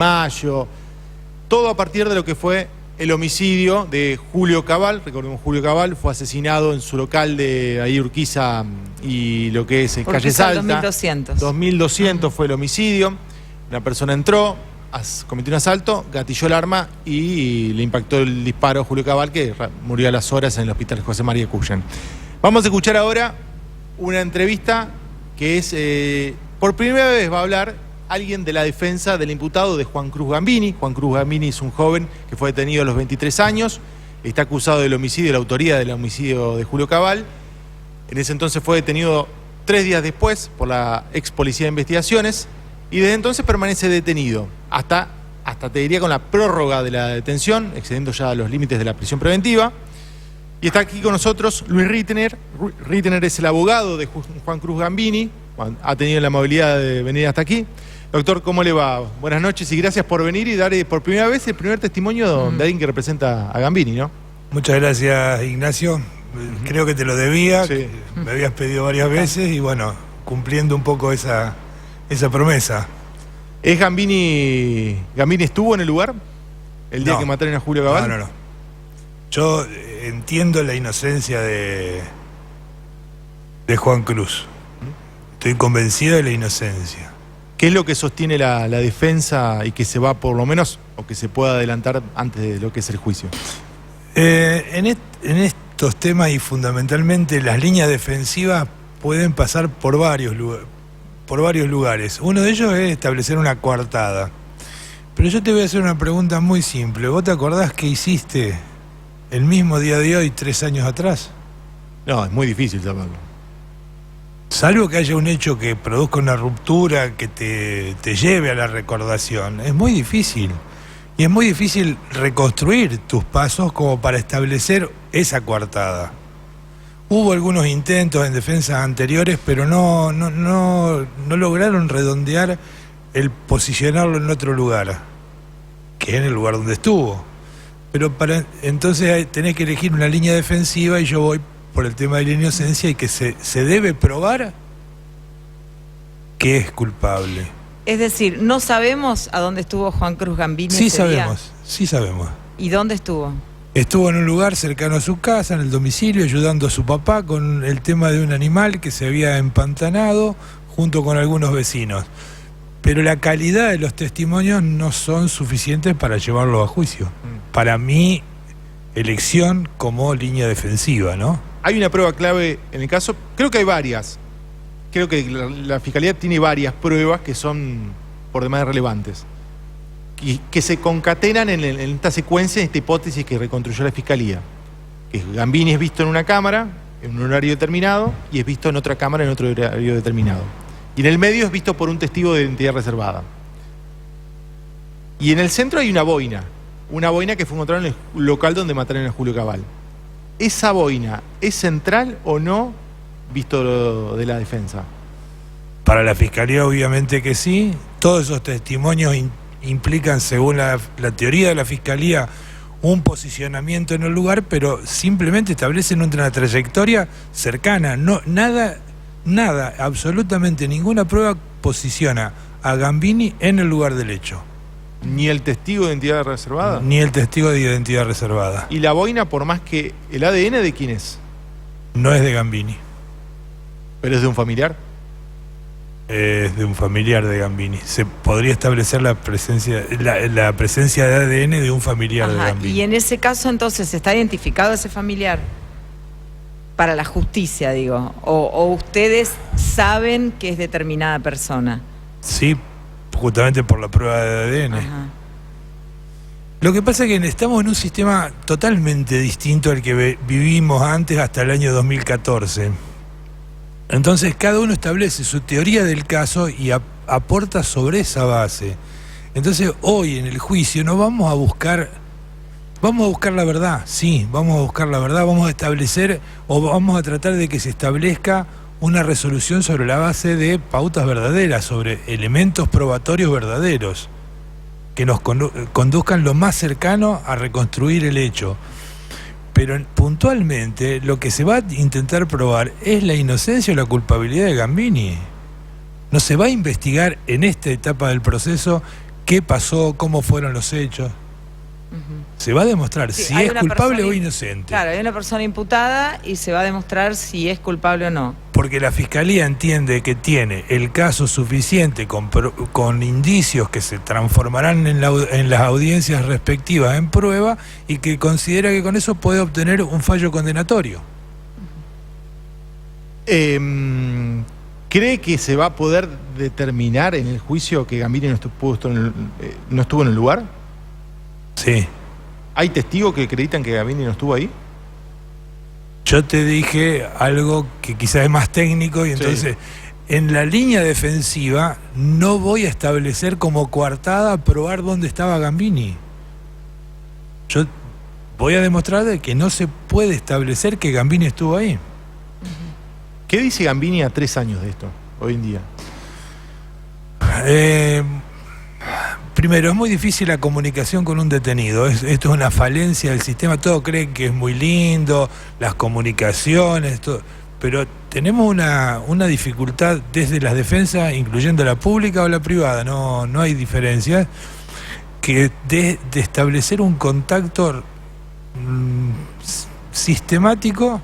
Mayo, todo a partir de lo que fue el homicidio de Julio Cabal. Recordemos, Julio Cabal fue asesinado en su local de ahí Urquiza y lo que es Calle Salta. 2200. 2200 fue el homicidio. Una persona entró, cometió un asalto, gatilló el arma y le impactó el disparo a Julio Cabal, que murió a las horas en el hospital José María Cuyen. Vamos a escuchar ahora una entrevista que es, por primera vez va a hablar alguien de la defensa del imputado de Juan Cruz Gambini. Juan Cruz Gambini es un joven que fue detenido a los 23 años, está acusado del homicidio, de la autoría del homicidio de Julio Cabal. En ese entonces fue detenido 3 días después por la ex policía de investigaciones y desde entonces permanece detenido, hasta te diría con la prórroga de la detención, excediendo ya los límites de la prisión preventiva. Y está aquí con nosotros Luis Rittener. Rittener es el abogado de Juan Cruz Gambini, ha tenido la amabilidad de venir hasta aquí. Doctor, ¿cómo le va? Buenas noches y gracias por venir y dar por primera vez el primer testimonio de alguien que representa a Gambini, ¿no? Muchas gracias, Ignacio. Creo que te lo debía, sí. Me habías pedido varias veces y bueno, cumpliendo un poco esa promesa. ¿Es Gambini estuvo en el lugar el día que mataron a Julio Cabal? No. Yo entiendo la inocencia de Juan Cruz. Estoy convencido de la inocencia. ¿Qué es lo que sostiene la defensa y que se va por lo menos, o que se pueda adelantar antes de lo que es el juicio? En estos temas y fundamentalmente las líneas defensivas pueden pasar por varios lugares. Uno de ellos es establecer una coartada. Pero yo te voy a hacer una pregunta muy simple. ¿Vos te acordás qué hiciste el mismo día de hoy, 3 años atrás? No, es muy difícil saberlo. Salvo que haya un hecho que produzca una ruptura, que te lleve a la recordación, es muy difícil. Y es muy difícil reconstruir tus pasos como para establecer esa coartada. Hubo algunos intentos en defensas anteriores, pero no lograron redondear el posicionarlo en otro lugar, que es en el lugar donde estuvo. Pero entonces tenés que elegir una línea defensiva y yo voy por el tema de la inocencia y que se debe probar que es culpable. Es decir, no sabemos a dónde estuvo Juan Cruz Gambini ese día. Sí sabemos. ¿Y dónde estuvo? Estuvo en un lugar cercano a su casa, en el domicilio, ayudando a su papá con el tema de un animal que se había empantanado junto con algunos vecinos. Pero la calidad de los testimonios no son suficientes para llevarlo a juicio. Para mi elección como línea defensiva, ¿no? Hay una prueba clave en el caso, creo que hay varias. Creo que la Fiscalía tiene varias pruebas que son por demás relevantes y que se concatenan en esta secuencia, en esta hipótesis que reconstruyó la Fiscalía. Que Gambini es visto en una cámara, en un horario determinado, y es visto en otra cámara, en otro horario determinado. Y en el medio es visto por un testigo de identidad reservada. Y en el centro hay una boina que fue encontrada en el local donde mataron a Julio Cabal. ¿Esa boina es central o no, visto lo de la defensa? Para la Fiscalía obviamente que sí. Todos esos testimonios implican, según la teoría de la Fiscalía, un posicionamiento en el lugar, pero simplemente establecen una trayectoria cercana. Nada, absolutamente ninguna prueba posiciona a Gambini en el lugar del hecho. ¿Ni el testigo de identidad reservada? Ni el testigo de identidad reservada. ¿Y la boina, por más que el ADN de quién es? No es de Gambini. ¿Pero es de un familiar? Es de un familiar de Gambini. Se podría establecer la presencia de ADN de un familiar de Gambini. Y en ese caso entonces ¿está identificado ese familiar? Para la justicia, digo. ¿O ustedes saben que es determinada persona? Sí, justamente por la prueba de ADN. Ajá. Lo que pasa es que estamos en un sistema totalmente distinto al que vivimos antes hasta el año 2014. Entonces cada uno establece su teoría del caso y aporta sobre esa base. Entonces hoy en el juicio no vamos a buscar la verdad, sí, vamos a buscar la verdad, vamos a establecer o vamos a tratar de que se establezca una resolución sobre la base de pautas verdaderas, sobre elementos probatorios verdaderos, que nos conduzcan lo más cercano a reconstruir el hecho. Pero puntualmente lo que se va a intentar probar es la inocencia o la culpabilidad de Gambini. No se va a investigar en esta etapa del proceso qué pasó, cómo fueron los hechos. Se va a demostrar si es culpable o inocente. Claro, hay una persona imputada y se va a demostrar si es culpable o no. Porque la Fiscalía entiende que tiene el caso suficiente con indicios que se transformarán en las audiencias respectivas en prueba y que considera que con eso puede obtener un fallo condenatorio. ¿Cree que se va a poder determinar en el juicio que Gambini no estuvo en el lugar? Sí. ¿Hay testigos que acreditan que Gambini no estuvo ahí? Yo te dije algo que quizás es más técnico y entonces en la línea defensiva no voy a establecer como coartada probar dónde estaba Gambini. Yo voy a demostrar de que no se puede establecer que Gambini estuvo ahí. ¿Qué dice Gambini a 3 años de esto, hoy en día? Primero, es muy difícil la comunicación con un detenido. Esto es una falencia del sistema. Todos creen que es muy lindo, las comunicaciones, todo. Pero tenemos una dificultad desde las defensas, incluyendo la pública o la privada, no hay diferencia, que de establecer un contacto sistemático,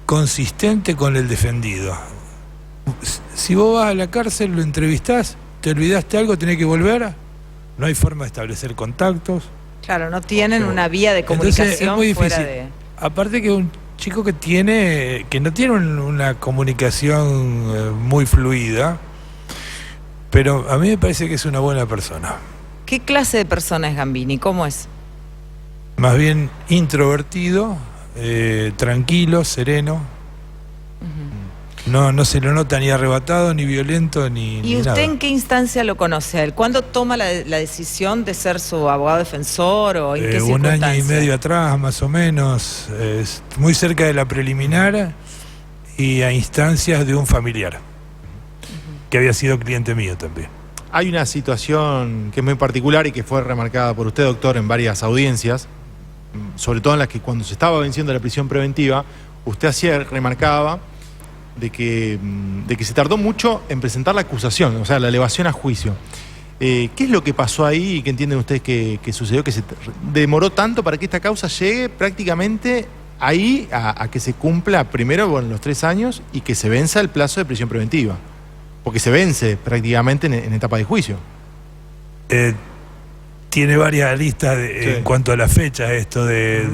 consistente con el defendido. Si vos vas a la cárcel, lo entrevistás, te olvidaste algo, tenés que volver, no hay forma de establecer contactos. Claro, no tienen una vía de comunicación. Entonces, es muy difícil. Fuera de... Aparte que un chico que no tiene una comunicación muy fluida, pero a mí me parece que es una buena persona. ¿Qué clase de persona es Gambini? ¿Cómo es? Más bien introvertido, tranquilo, sereno. No se lo nota ni arrebatado, ni violento, ni ¿Y usted nada. en qué instancia lo conoce a él? ¿Cuándo toma la decisión de ser su abogado defensor o en qué circunstancia? 1 año y medio atrás, más o menos, muy cerca de la preliminar y a instancias de un familiar, que había sido cliente mío también. Hay una situación que es muy particular y que fue remarcada por usted, doctor, en varias audiencias, sobre todo en las que cuando se estaba venciendo la prisión preventiva, usted remarcaba de que se tardó mucho en presentar la acusación, o sea, la elevación a juicio. ¿Qué es lo que pasó ahí y qué entienden ustedes que sucedió, que se demoró tanto para que esta causa llegue prácticamente ahí a que se cumpla primero los 3 años y que se venza el plazo de prisión preventiva? Porque se vence prácticamente en etapa de juicio. Tiene varias aristas en cuanto a la fecha, esto de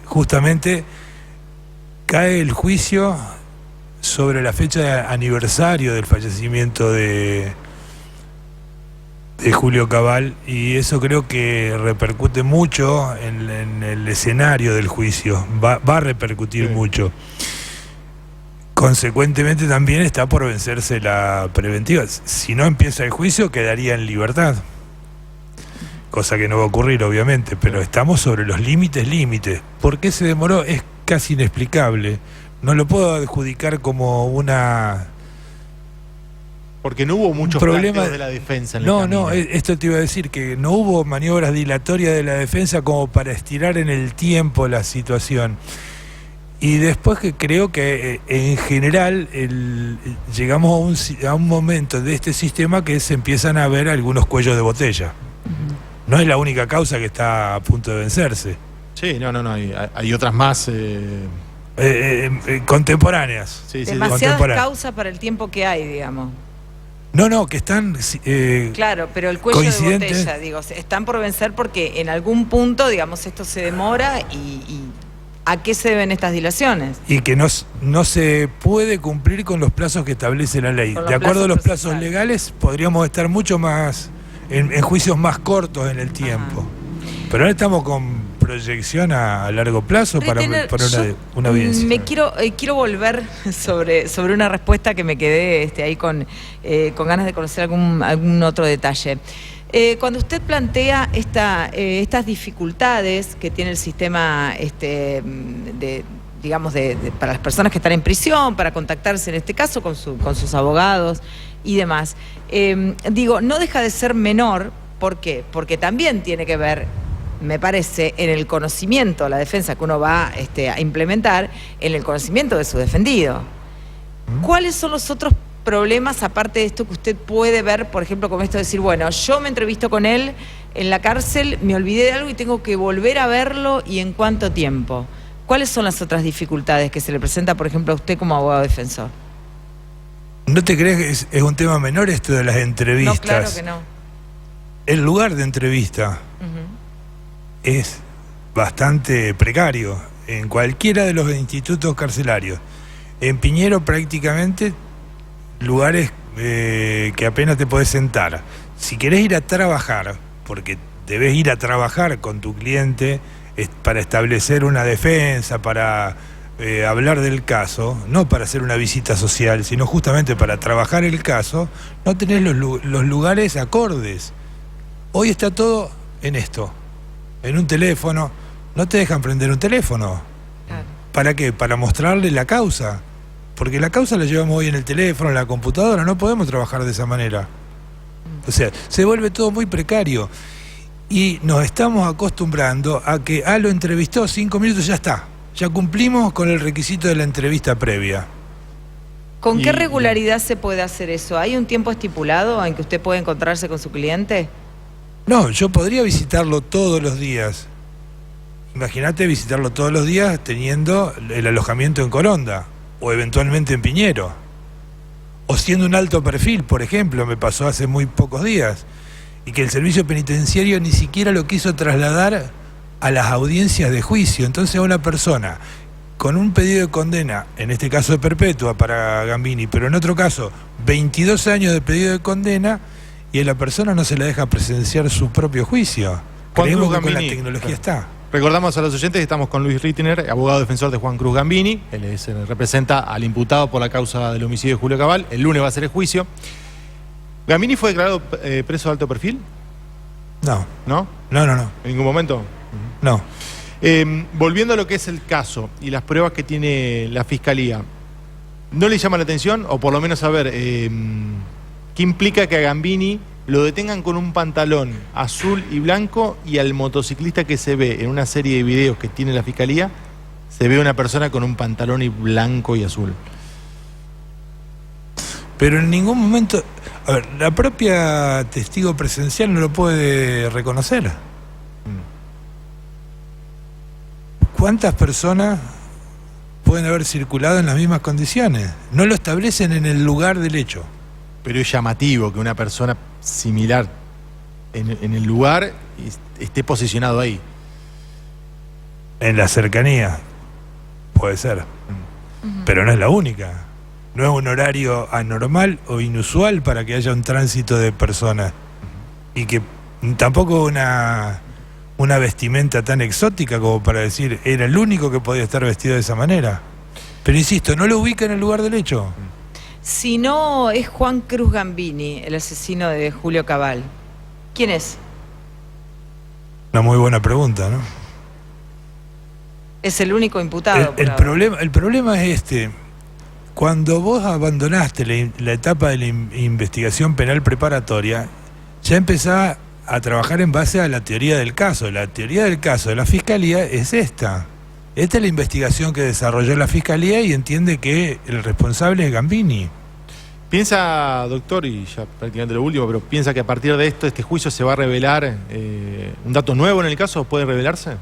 justamente cae el juicio sobre la fecha de aniversario del fallecimiento de Julio Cabal, y eso creo que repercute mucho en el escenario del juicio, va a repercutir mucho. Consecuentemente también está por vencerse la preventiva. Si no empieza el juicio, quedaría en libertad, cosa que no va a ocurrir obviamente, pero estamos sobre los límites. ¿Por qué se demoró? Es casi inexplicable. No lo puedo adjudicar como una... Porque no hubo muchos problemas de la defensa en el camino. No, esto te iba a decir, que no hubo maniobras dilatorias de la defensa como para estirar en el tiempo la situación. Y después que creo que en general llegamos a un momento de este sistema que se empiezan a ver algunos cuellos de botella. No es la única causa que está a punto de vencerse. Sí, no, hay otras más... contemporáneas. Sí, demasiadas causas para el tiempo que hay, digamos. No, que están... claro, pero el cuello de botella, digo, están por vencer porque en algún punto, digamos, esto se demora y ¿a qué se deben estas dilaciones? Y que no se puede cumplir con los plazos que establece la ley. De acuerdo a los plazos legales, podríamos estar mucho más, en juicios más cortos en el tiempo. Pero ahora estamos con proyección a largo plazo para una audiencia. Quiero volver sobre una respuesta que me quedé ahí con ganas de conocer algún otro detalle. Cuando usted plantea estas dificultades que tiene el sistema para las personas que están en prisión, para contactarse en este caso con sus abogados y demás, no deja de ser menor. ¿Por qué? Porque también tiene que ver, me parece, en el conocimiento, la defensa que uno va a implementar, en el conocimiento de su defendido. ¿Cuáles son los otros problemas aparte de esto que usted puede ver, por ejemplo, como esto de decir, bueno, yo me entrevisto con él en la cárcel, me olvidé de algo y tengo que volver a verlo, ¿y en cuánto tiempo? ¿Cuáles son las otras dificultades que se le presenta, por ejemplo, a usted como abogado defensor? ¿No te crees que es un tema menor esto de las entrevistas? No, claro que no. El lugar de entrevista es bastante precario en cualquiera de los institutos carcelarios. En Piñero prácticamente lugares que apenas te podés sentar. Si querés ir a trabajar, porque debes ir a trabajar con tu cliente para establecer una defensa, para hablar del caso, no para hacer una visita social, sino justamente para trabajar el caso, no tenés los lugares acordes. Hoy está todo en esto, en un teléfono. No te dejan prender un teléfono. Claro. ¿Para qué? Para mostrarle la causa. Porque la causa la llevamos hoy en el teléfono, en la computadora, no podemos trabajar de esa manera. O sea, se vuelve todo muy precario. Y nos estamos acostumbrando a que, lo entrevistó 5 minutos, ya está. Ya cumplimos con el requisito de la entrevista previa. ¿Con qué regularidad se puede hacer eso? ¿Hay un tiempo estipulado en que usted puede encontrarse con su cliente? No, yo podría visitarlo todos los días. Imagínate visitarlo todos los días teniendo el alojamiento en Coronda o eventualmente en Piñero. O siendo un alto perfil, por ejemplo, me pasó hace muy pocos días, y que el servicio penitenciario ni siquiera lo quiso trasladar a las audiencias de juicio. Entonces a una persona con un pedido de condena, en este caso de perpetua para Gambini, pero en otro caso 22 años de pedido de condena, y a la persona no se le deja presenciar su propio juicio. Creemos que con la tecnología está. Recordamos a los oyentes que estamos con Luis Rittner, abogado defensor de Juan Cruz Gambini. Él representa al imputado por la causa del homicidio de Julio Cabal. El lunes va a ser el juicio. ¿Gambini fue declarado preso de alto perfil? No. ¿No? No. ¿En ningún momento? No. Volviendo a lo que es el caso y las pruebas que tiene la Fiscalía, ¿no le llama la atención? O por lo menos saber qué implica que a Gambini lo detengan con un pantalón azul y blanco, y al motociclista que se ve en una serie de videos que tiene la Fiscalía, se ve una persona con un pantalón blanco y azul. Pero en ningún momento... A ver, la propia testigo presencial no lo puede reconocer. ¿Cuántas personas pueden haber circulado en las mismas condiciones? No lo establecen en el lugar del hecho. Pero es llamativo que una persona similar en el lugar esté posicionado ahí. En la cercanía, puede ser. Pero no es la única. No es un horario anormal o inusual para que haya un tránsito de personas. Y que tampoco una vestimenta tan exótica como para decir, era el único que podía estar vestido de esa manera. Pero insisto, no lo ubica en el lugar del hecho. Si no es Juan Cruz Gambini, el asesino de Julio Cabal, ¿quién es? Una muy buena pregunta, ¿no? Es el único imputado. El problema es este. Cuando vos abandonaste la etapa de la investigación penal preparatoria, ya empezás a trabajar en base a la teoría del caso. La teoría del caso de la Fiscalía es esta. Esta es la investigación que desarrolló la Fiscalía y entiende que el responsable es Gambini. Piensa, doctor, y ya prácticamente lo último, pero piensa que a partir de esto, este juicio se va a revelar un dato nuevo en el caso, ¿puede revelarse?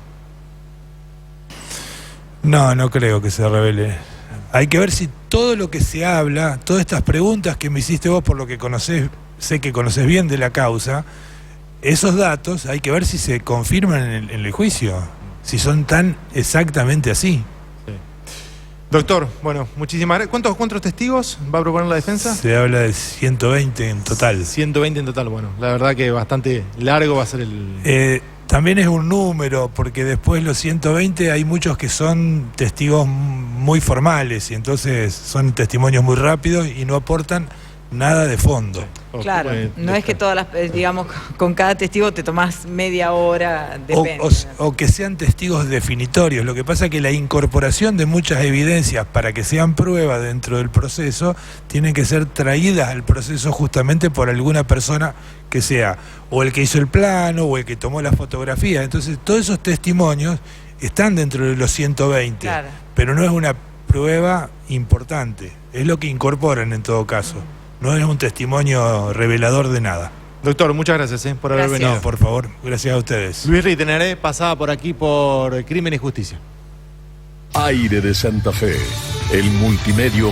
No creo que se revele. Hay que ver si todo lo que se habla, todas estas preguntas que me hiciste vos, por lo que sé que conocés bien de la causa, esos datos hay que ver si se confirman en el juicio, si son tan exactamente así. Sí. Doctor, bueno, muchísimas gracias. ¿Cuántos testigos va a proponer la defensa? Se habla de 120 en total. 120 en total, bueno, la verdad que bastante largo va a ser el... También es un número, porque después los 120 hay muchos que son testigos muy formales, y entonces son testimonios muy rápidos y no aportan nada de fondo. Claro, no es que todas las, digamos, con cada testigo te tomás media hora, depende. O que sean testigos definitorios. Lo que pasa es que la incorporación de muchas evidencias para que sean prueba dentro del proceso tienen que ser traídas al proceso justamente por alguna persona que sea o el que hizo el plano o el que tomó la fotografía. Entonces todos esos testimonios están dentro de los 120, claro. Pero no es una prueba importante. Es lo que incorporan en todo caso. No es un testimonio revelador de nada. Doctor, muchas gracias por haber Gracias. venido. No, por favor, gracias a ustedes. Luis Rittenere pasaba por aquí por Crimen y Justicia. Aire de Santa Fe, el multimedio